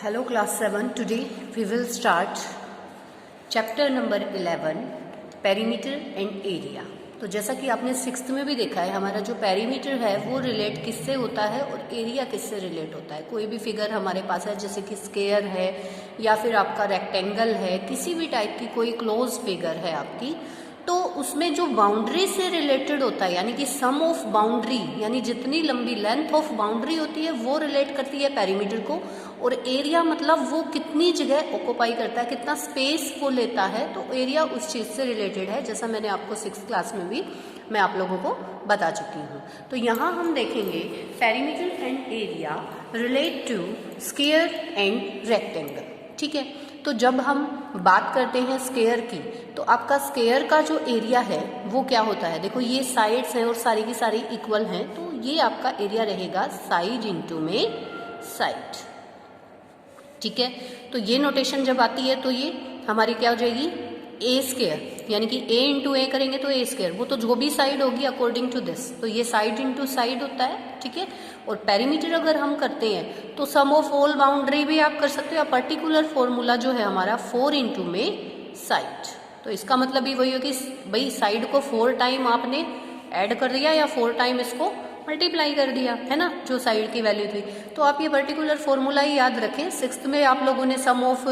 Hello class 7. Today we will start chapter number 11 perimeter and area. तो जैसा कि आपने 6th में भी देखा है, हमारा जो पेरीमीटर है वो रिलेट किससे होता है और एरिया किससे रिलेट होता है। कोई भी फिगर हमारे पास है जैसे कि स्क्वायर है या फिर आपका रेक्टेंगल है, किसी भी टाइप की कोई क्लोज फिगर है आपकी, तो उसमें जो बाउंड्री से रिलेटेड होता है यानी कि सम ऑफ बाउंड्री यानी जितनी लंबी लेंथ ऑफ बाउंड्री होती है वो रिलेट करती है पेरीमीटर को, और एरिया मतलब वो कितनी जगह ऑक्यूपाई करता है, कितना स्पेस वो लेता है, तो एरिया उस चीज़ से रिलेटेड है, जैसा मैंने आपको 6th क्लास में भी मैं आप लोगों को बता चुकी हूँ। तो यहाँ हम देखेंगे perimeter and area relate to square and rectangle. ठीक है, तो जब हम बात करते हैं स्क्वायर की, तो आपका स्क्वायर का जो एरिया है वो क्या होता है, देखो ये साइड्स हैं और सारी की सारी इक्वल हैं, तो ये आपका एरिया रहेगा साइड इंटू में साइड। ठीक है, तो ये नोटेशन जब आती है तो ये हमारी क्या हो जाएगी, ए स्क्वायर, यानी कि ए इंटू ए करेंगे तो ए स्क्वायर, वो तो जो भी साइड होगी अकॉर्डिंग टू दिस, तो ये साइड इंटू साइड होता है। ठीक है, और पेरीमीटर अगर हम करते हैं तो सम ऑफ ऑल बाउंड्री भी आप कर सकते हो, या पर्टिकुलर फॉर्मूला जो है हमारा 4 इंटू में साइड, तो इसका मतलब भी वही हो कि भाई साइड को 4 टाइम आपने ऐड कर दिया या 4 टाइम इसको मल्टीप्लाई कर दिया, है ना, जो साइड की वैल्यू थी। तो आप ये पर्टिकुलर फॉर्मूला ही याद रखें। 6th में आप लोगों ने सम ऑफ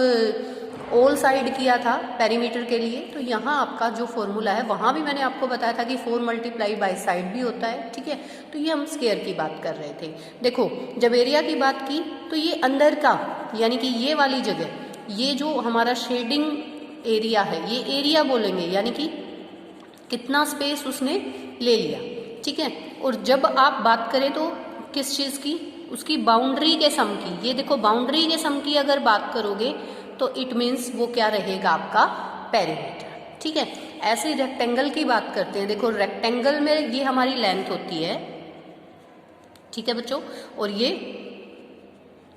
ऑल साइड किया था पेरीमीटर के लिए, तो यहाँ आपका जो फॉर्मूला है वहाँ भी मैंने आपको बताया था कि 4 मल्टीप्लाई बाय साइड भी होता है। ठीक है, तो ये हम स्क्वायर की बात कर रहे थे। देखो जब एरिया की बात की तो ये अंदर का यानी कि ये वाली जगह, ये जो हमारा शेडिंग एरिया है ये एरिया बोलेंगे, यानी कि कितना स्पेस उसने ले लिया। ठीक है, और जब आप बात करें तो किस चीज़ की, उसकी बाउंड्री के सम की, ये देखो बाउंड्री के सम की अगर बात करोगे तो इट मीन्स वो क्या रहेगा आपका पेरीमीटर। ठीक है, ऐसे ही रेक्टेंगल की बात करते हैं। देखो रेक्टेंगल में ये हमारी लेंथ होती है, ठीक है बच्चों, और ये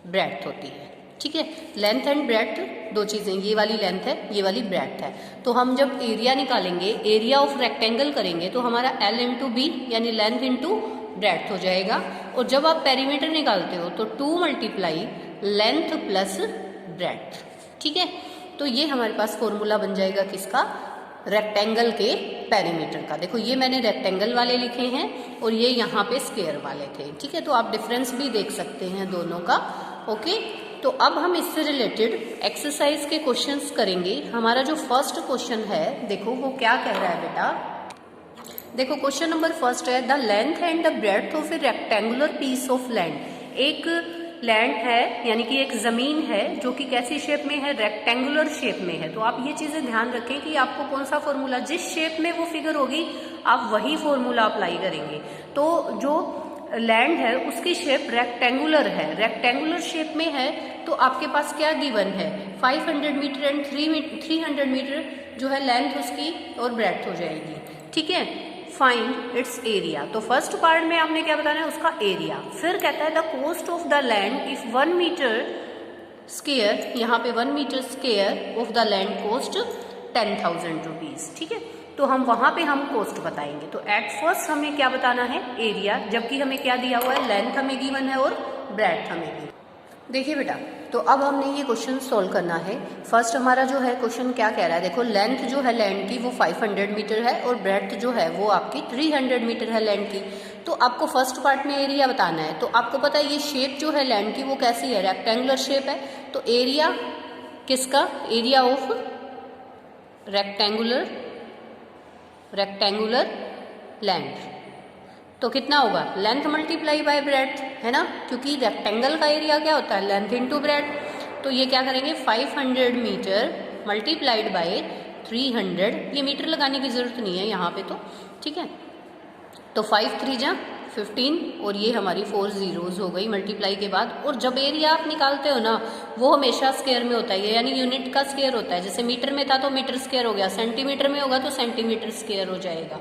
ब्रेड्थ होती है। ठीक है, लेंथ एंड ब्रेड्थ दो चीजें, ये वाली लेंथ है ये वाली ब्रेड्थ है। तो हम जब एरिया निकालेंगे, एरिया ऑफ रेक्टेंगल करेंगे तो हमारा L इंटू बी यानी लेंथ इंटू ब्रेड्थ हो जाएगा, और जब आप पेरीमीटर निकालते हो तो 2 मल्टीप्लाई लेंथ प्लस ब्रेड्थ। ठीक है, तो ये हमारे पास फॉर्मूला बन जाएगा किसका, रेक्टेंगल के पेरीमीटर का। देखो ये मैंने रेक्टेंगल वाले लिखे हैं और ये यहाँ पे स्क्वायर वाले थे। ठीक है, तो आप डिफरेंस भी देख सकते हैं दोनों का। ओके, तो अब हम इससे रिलेटेड एक्सरसाइज के क्वेश्चंस करेंगे। हमारा जो फर्स्ट क्वेश्चन है देखो वो क्या कह रहा है बेटा, देखो क्वेश्चन नंबर फर्स्ट है the length and the breadth of a rectangular piece of land. एक लैंड है यानी कि एक जमीन है जो कि कैसी शेप में है, रेक्टेंगुलर शेप में है। तो आप ये चीजें ध्यान रखें कि आपको कौन सा फॉर्मूला, जिस शेप में वो फिगर होगी आप वही फॉर्मूला अप्लाई करेंगे। तो जो लैंड है उसकी शेप रेक्टेंगुलर है, रेक्टेंगुलर शेप में है, तो आपके पास क्या गिवन है, 500 मीटर एंड 300 मीटर जो है लेंथ उसकी और ब्रेड्थ हो जाएगी। ठीक है, फाइंड इट्स एरिया। तो फर्स्ट पार्ट में आपने क्या बताना है, उसका एरिया। फिर कहता है the cost of the land if 1 metre square, यहाँ पे 1 metre square of the land cost 10,000 rupees. ठीक है, तो हम वहां पे हम कॉस्ट बताएंगे। तो एट फर्स्ट हमें क्या बताना है, एरिया, जबकि हमें क्या दिया हुआ है, लेंथ हमें गिवन है और ब्रेड्थ हमें गिवन। देखिए बेटा, तो अब हमने ये क्वेश्चन सॉल्व करना है। फर्स्ट हमारा जो है क्वेश्चन क्या कह रहा है, देखो लेंथ जो है लैंड की वो 500 मीटर है और ब्रेड्थ जो है वो आपकी 300 मीटर है लैंड की। तो आपको फर्स्ट पार्ट में एरिया बताना है। तो आपको पता है ये शेप जो है लैंड की वो कैसी है, रेक्टेंगुलर शेप है, तो एरिया किसका, एरिया ऑफ रेक्टेंगुलर लैंड, तो कितना होगा, लेंथ मल्टीप्लाई बाय ब्रेड्थ, है ना, क्योंकि रेक्टेंगल का एरिया क्या होता है, लेंथ इनटू ब्रेड्थ। तो ये क्या करेंगे, 500 मीटर मल्टीप्लाइड बाय 300, ये मीटर लगाने की जरूरत नहीं है यहाँ पे तो। ठीक है, तो 5 3 जा 15 और ये हमारी 4 जीरोज हो गई मल्टीप्लाई के बाद। और जब एरिया आप निकालते हो ना वो हमेशा स्क्वायर में होता है, यानी यूनिट का स्क्वायर होता है। जैसे मीटर में था तो मीटर स्क्वायर हो गया, सेंटीमीटर में होगा तो सेंटीमीटर स्क्वायर हो जाएगा।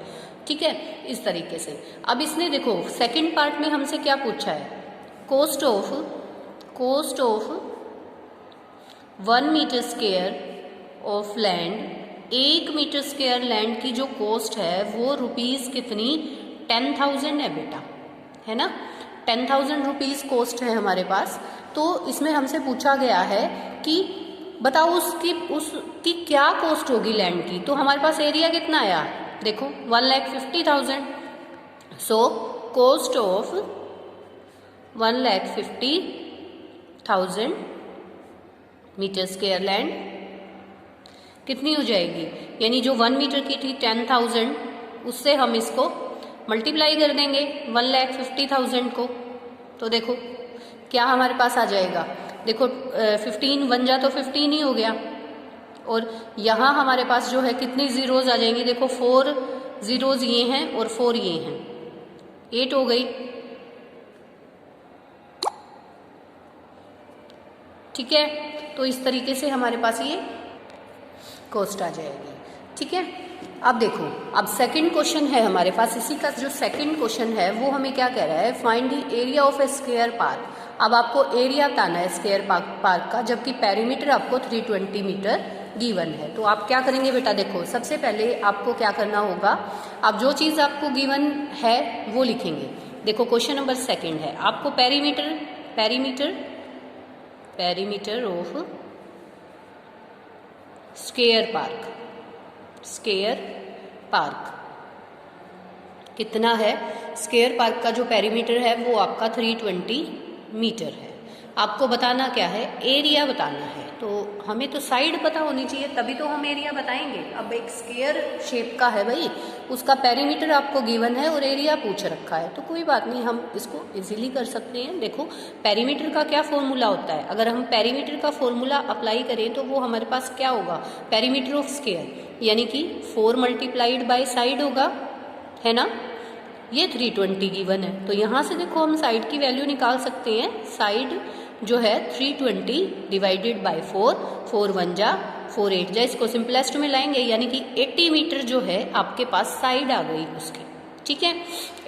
ठीक है, इस तरीके से। अब इसने देखो सेकंड पार्ट में हमसे क्या पूछा है, cost of 1 metre square of land, 1 metre square land की जो कॉस्ट है वो रुपीज कितनी, 10,000 है बेटा, है ना, 10,000 रुपीज कॉस्ट है हमारे पास। तो इसमें हमसे पूछा गया है कि बताओ उसकी क्या कॉस्ट होगी लैंड की। तो हमारे पास एरिया कितना आया, देखो 1,50,000। So cost of 1,50,000 metre square land कितनी हो जाएगी, यानी जो 1 मीटर की थी 10,000, उससे हम इसको मल्टीप्लाई कर देंगे 1,50,000 को। तो देखो क्या हमारे पास आ जाएगा, देखो 15 1 जा तो 15 ही हो गया, और यहाँ हमारे पास जो है कितनी जीरोज आ जाएंगी, देखो 4 जीरोज ये हैं और 4 ये हैं, 8 हो गई। ठीक है, तो इस तरीके से हमारे पास ये कॉस्ट आ जाएगी। ठीक है, अब देखो, अब सेकंड क्वेश्चन है हमारे पास, इसी का जो सेकंड क्वेश्चन है वो हमें क्या कह रहा है, find the area of A square park. अब आपको एरिया बताना है स्क्वायर पार्क का, जबकि पेरीमीटर आपको 320 मीटर गिवन है। तो आप क्या करेंगे बेटा, देखो सबसे पहले आपको क्या करना होगा, आप जो चीज़ आपको गिवन है वो लिखेंगे। देखो क्वेश्चन नंबर सेकंड है, आपको पेरीमीटर ऑफ स्क्वायर पार्क कितना है, स्क्वायर पार्क का जो पेरीमीटर है वो आपका 320 मीटर है। आपको बताना क्या है, एरिया बताना है। तो हमें तो साइड पता होनी चाहिए, तभी तो हम एरिया बताएंगे। अब एक स्क्वायर शेप का है भाई, उसका पेरीमीटर आपको गिवन है और एरिया पूछ रखा है, तो कोई बात नहीं, हम इसको इजीली कर सकते हैं। देखो पेरीमीटर का क्या फॉर्मूला होता है, अगर हम पेरीमीटर का फॉर्मूला अप्लाई करें तो वो हमारे पास क्या होगा, पेरीमीटर ऑफ स्क्वायर, यानी कि 4 मल्टीप्लाइड बाय साइड होगा, है ना। ये 320 गिवन है, तो यहाँ से देखो हम साइड की वैल्यू निकाल सकते हैं। साइड जो है 320 डिवाइडेड बाय 4, 4 1 जा 4 8 जा, इसको सिंपलेस्ट में लाएंगे, यानी कि 80 मीटर जो है आपके पास साइड आ गई उसकी। ठीक है,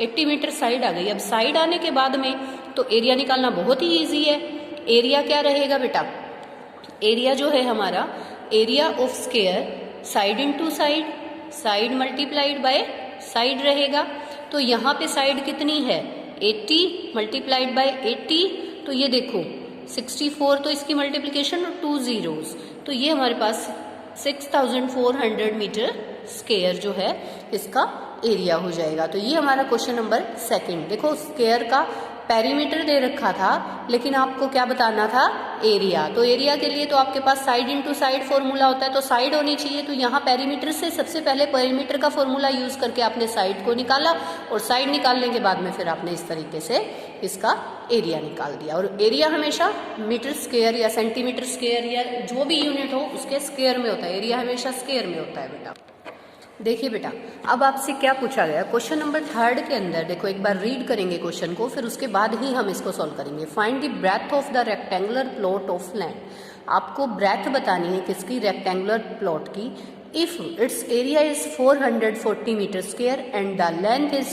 80 मीटर साइड आ गई। अब साइड आने के बाद में तो एरिया निकालना बहुत ही ईजी है। एरिया क्या रहेगा बेटा, एरिया जो है हमारा, area of square side into side multiplied by side रहेगा। तो यहाँ पे साइड कितनी है, 80 मल्टीप्लाइड बाय 80, तो ये देखो 64, तो इसकी मल्टीप्लिकेशन और 2 zeros, तो ये हमारे पास 6400 मीटर स्क्वायर जो है इसका एरिया हो जाएगा। तो ये हमारा क्वेश्चन नंबर सेकंड। देखो स्क्वायर का पेरीमीटर दे रखा था, लेकिन आपको क्या बताना था, एरिया। तो एरिया के लिए तो आपके पास साइड इंटू साइड फॉर्मूला होता है, तो साइड होनी चाहिए। तो यहाँ पेरीमीटर से सबसे पहले पेरीमीटर का फॉर्मूला यूज करके आपने साइड को निकाला, और साइड निकालने के बाद में फिर आपने इस तरीके से इसका एरिया निकाल दिया। और एरिया हमेशा मीटर स्क्वायर या सेंटीमीटर स्क्वायर या जो भी यूनिट हो उसके स्क्वायर में होता है, एरिया हमेशा स्क्वायर में होता है बेटा। देखिए बेटा, अब आपसे क्या पूछा गया, क्वेश्चन नंबर 3 के अंदर देखो, एक बार रीड करेंगे क्वेश्चन को, फिर उसके बाद ही हम इसको सॉल्व करेंगे। Find the breadth of the rectangular plot of land. आपको ब्रेथ बतानी है किसकी, रेक्टेंगुलर प्लॉट की। If its area is 440 metre square and the length is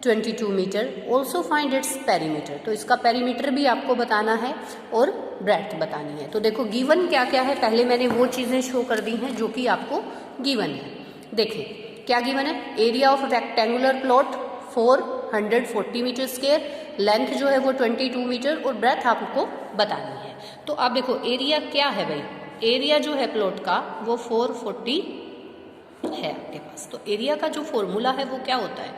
22 metre, also find its perimeter. तो इसका पेरीमीटर भी आपको बताना है और ब्रेथ बतानी है। तो देखो गिवन क्या क्या है, पहले मैंने वो चीज़ें शो कर दी हैं जो कि आपको गिवन है। देखिए क्या गिवन है, area of rectangular plot 440 metre square, length जो है वो 22 मीटर और ब्रेथ आपको बतानी है। तो आप देखो एरिया क्या है भाई, एरिया जो है प्लॉट का वो 440 है आपके पास। तो एरिया का जो फॉर्मूला है वो क्या होता है,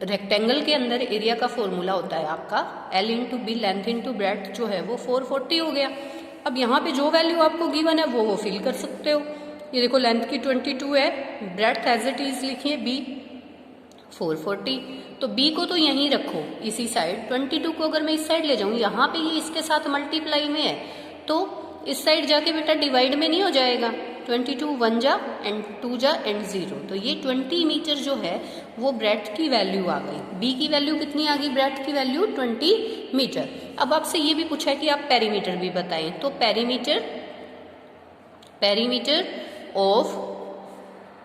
रेक्टेंगल के अंदर एरिया का फॉर्मूला होता है आपका L into B, length into breadth जो है वो 440 हो गया। अब यहाँ पे जो वैल्यू आपको गिवन है वो फिल कर सकते हो। ये देखो लेंथ की 22 है, ब्रेथ एज इट इज लिखिए B 440, तो B को तो यहीं रखो इसी साइड, 22 को अगर मैं इस साइड ले जाऊँ, यहाँ पे ये इसके साथ मल्टीप्लाई में है, तो इस साइड जाके बेटा डिवाइड में नहीं हो जाएगा, 22 1 जा एंड 2 जा एंड 0, तो ये 20 मीटर जो है वो ब्रेथ की वैल्यू आ गई। B की वैल्यू कितनी आ गई, ब्रेथ की वैल्यू 20 मीटर। अब आपसे ये भी पूछा है कि आप पेरीमीटर भी बताएं, तो पेरीमीटर ऑफ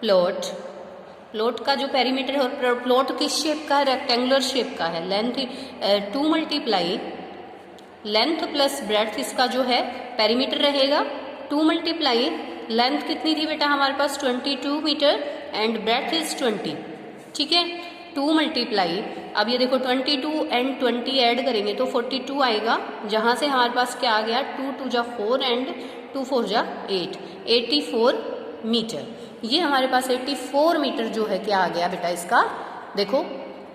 प्लॉट का जो पेरीमीटर है, और प्लॉट किस शेप का है, रेक्टेंगुलर शेप का है। Length 2 multiply length plus breadth इसका जो है पेरीमीटर रहेगा, 2 मल्टीप्लाई लेंथ कितनी थी बेटा हमारे पास 22 मीटर एंड ब्रेथ इज 20, ठीक है, 2 मल्टीप्लाई अब ये देखो 22 एंड 20 ऐड करेंगे तो 42 आएगा, जहाँ से हमारे पास क्या आ गया 2 2 जा 4 एंड 2 4 जा 8, 84 मीटर। ये हमारे पास 84 मीटर जो है क्या आ गया बेटा, इसका देखो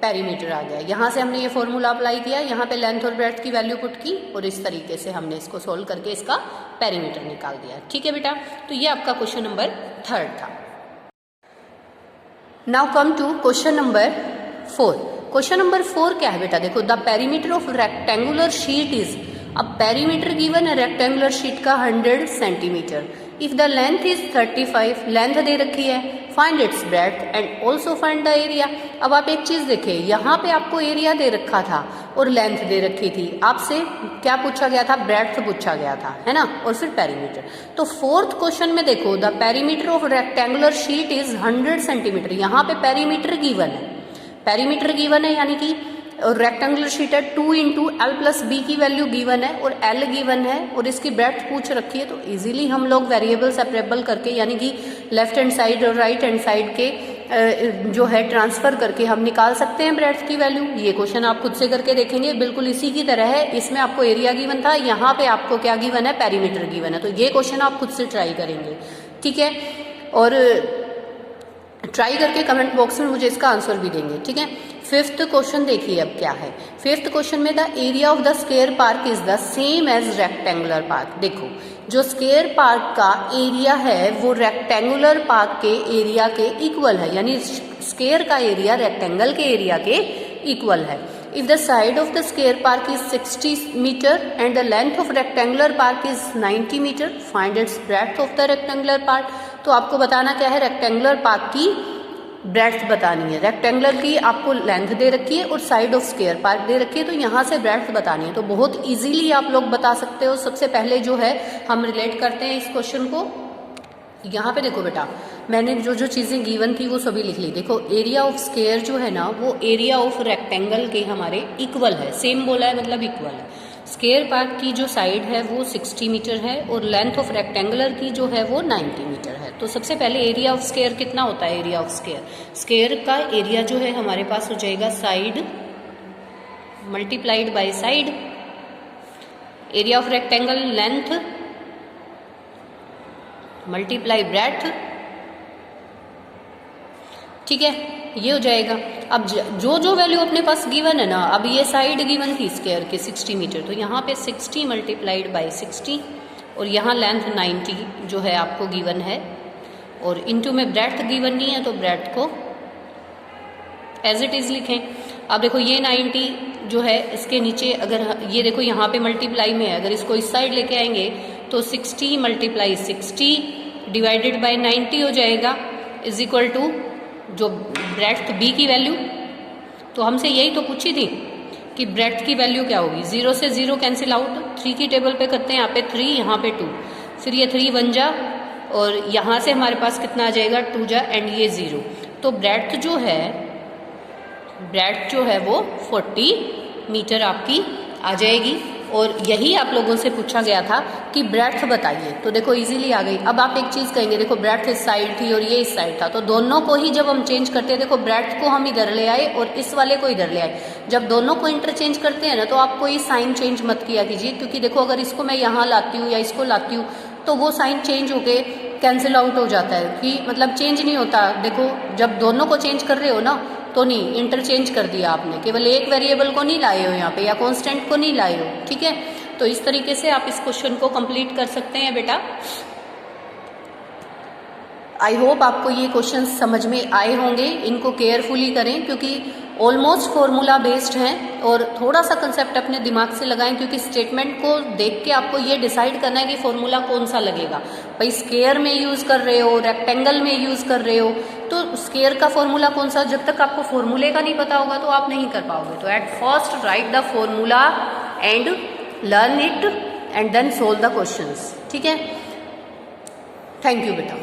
पेरीमीटर आ गया। यहाँ से हमने ये फॉर्मूला अप्लाई किया, यहाँ पे लेंथ और ब्रेड्थ की वैल्यू पुट की और इस तरीके से हमने इसको सोल्व करके इसका पेरीमीटर निकाल दिया। ठीक है बेटा, तो ये आपका क्वेश्चन नंबर 3 था। Now come to question number 4। Question number 4 क्या है बेटा, देखो the perimeter of rectangular sheet is, अब पेरीमीटर गिवन है रेक्टेंगुलर शीट का 100 centimetre. If the length is 35, length दे रखी है, find its breadth and also find the area. अब आप एक चीज देखें, यहाँ पे आपको एरिया दे रखा था और लेंथ दे रखी थी, आपसे क्या पूछा गया था, ब्रेड्थ पूछा गया था, है ना, और फिर पेरीमीटर। तो 4th क्वेश्चन में देखो the perimeter of rectangular sheet is 100 centimetre, यहाँ पे पेरीमीटर गिवन है, पेरीमीटर गिवन है यानी कि रेक्टेंगुलर शीट है 2 इंटू एल प्लस बी की वैल्यू गिवन है और एल गिवन है और इसकी ब्रेड्थ पूछ रखी है। तो इजीली हम लोग वेरिएबल सेपरेबल करके यानी कि लेफ्ट हैंड साइड और राइट हैंड साइड के जो है ट्रांसफर करके हम निकाल सकते हैं ब्रेड्थ की वैल्यू। ये क्वेश्चन आप खुद से करके देखेंगे, बिल्कुल इसी की तरह है। इसमें आपको एरिया गिवन था, यहाँ पे आपको क्या गिवन है, पेरीमीटर गिवन है। तो ये क्वेश्चन आप खुद से ट्राई करेंगे, ठीक है, और ट्राई करके कमेंट बॉक्स में मुझे इसका आंसर भी देंगे, ठीक है। 5th क्वेश्चन देखिए अब क्या है। 5th क्वेश्चन में the area of the square park is the same as rectangular park. देखो जो स्क्वायर पार्क का एरिया है वो रेक्टेंगुलर पार्क के एरिया के इक्वल है, यानी स्क्वायर का एरिया रेक्टेंगल के एरिया के इक्वल है। If the side of the square park is 60 metre and the length of rectangular park is 90 metre, find its breadth of the rectangular park. तो आपको बताना क्या है, रेक्टेंगुलर पार्क की ब्रेड्थ बतानी है। रेक्टेंगुलर की आपको लेंथ दे रखी है और साइड ऑफ स्क्वायर पार्क दे रखी है, तो यहाँ से ब्रेड्थ बतानी है। तो बहुत इजीली आप लोग बता सकते हो। सबसे पहले जो है हम रिलेट करते हैं इस क्वेश्चन को। यहाँ पे देखो बेटा, मैंने जो जो चीज़ें गिवन थी वो सभी लिख ली। देखो एरिया ऑफ स्क्वायर जो है ना वो एरिया ऑफ रेक्टेंगल के हमारे इक्वल है, सेम बोला है मतलब इक्वल है। स्क्वायर पार्क की जो साइड है वो 60 मीटर है और लेंथ ऑफ रेक्टेंगुलर की जो है वो 90 मीटर है। तो सबसे पहले एरिया ऑफ स्क्वायर कितना होता है, एरिया ऑफ स्क्वायर, स्क्वायर का एरिया जो है हमारे पास हो जाएगा side multiplied by side, area of rectangle length multiply breadth, ठीक है, ये हो जाएगा। अब जो जो वैल्यू अपने पास गिवन है ना, अब ये साइड गिवन थी स्क्वायर के 60 मीटर, तो यहाँ पे 60 मल्टीप्लाइड बाय 60 और यहाँ लेंथ 90 जो है आपको गिवन है और इनटू में ब्रेड्थ गिवन नहीं है तो ब्रेड्थ को एज इट इज लिखें। अब देखो ये 90 जो है इसके नीचे अगर ये देखो यहाँ पे मल्टीप्लाई में है, अगर इसको इस साइड लेके आएंगे तो 60 मल्टीप्लाई 60 डिवाइडेड बाय 90 हो जाएगा इज इक्वल टू जो ब्रेड्थ बी की वैल्यू। तो हमसे यही तो पूछी थी कि ब्रेड्थ की वैल्यू क्या होगी। 0 से 0 कैंसिल आउट, 3 की टेबल पे करते हैं, यहाँ पे 3 यहाँ पे 2, फिर ये 3 1 जा और यहाँ से हमारे पास कितना आ जाएगा 2 जा एंड ये 0। तो ब्रेड्थ जो है वो 40 मीटर आपकी आ जाएगी और यही आप लोगों से पूछा गया था कि ब्रेड्थ बताइए। तो देखो इजीली आ गई। अब आप एक चीज़ कहेंगे, देखो ब्रेड्थ इस साइड थी और ये इस साइड था, तो दोनों को ही जब हम चेंज करते हैं, देखो ब्रेड्थ को हम इधर ले आए और इस वाले को इधर ले आए। जब दोनों को इंटरचेंज करते हैं ना तो आप कोई साइन चेंज मत किया कीजिए, क्योंकि देखो अगर इसको मैं यहाँ लाती हूँ या इसको लाती हूँ तो वो साइन चेंज होके कैंसिल आउट हो जाता है, कि मतलब चेंज नहीं होता। देखो जब दोनों को चेंज कर रहे हो ना तो नहीं, इंटरचेंज कर दिया आपने, केवल एक वेरिएबल को नहीं लाए हो यहाँ पे या कांस्टेंट को नहीं लाए हो, ठीक है। तो इस तरीके से आप इस क्वेश्चन को कंप्लीट कर सकते हैं बेटा। आई होप आपको ये क्वेश्चन समझ में आए होंगे। इनको केयरफुली करें क्योंकि ऑलमोस्ट फॉर्मूला बेस्ड हैं और थोड़ा सा कंसेप्ट अपने दिमाग से लगाएं, क्योंकि स्टेटमेंट को देख के आपको ये डिसाइड करना है कि फॉर्मूला कौन सा लगेगा। भाई स्क्वायर में यूज़ कर रहे हो, रेक्टेंगल में यूज़ कर रहे हो, तो स्क्वायर का फॉर्मूला कौन सा, जब तक आपको फॉर्मूले का नहीं पता होगा तो आप नहीं कर पाओगे। तो at first write the formula and learn it and then solve the questions, ठीक है। थैंक यू बेटा।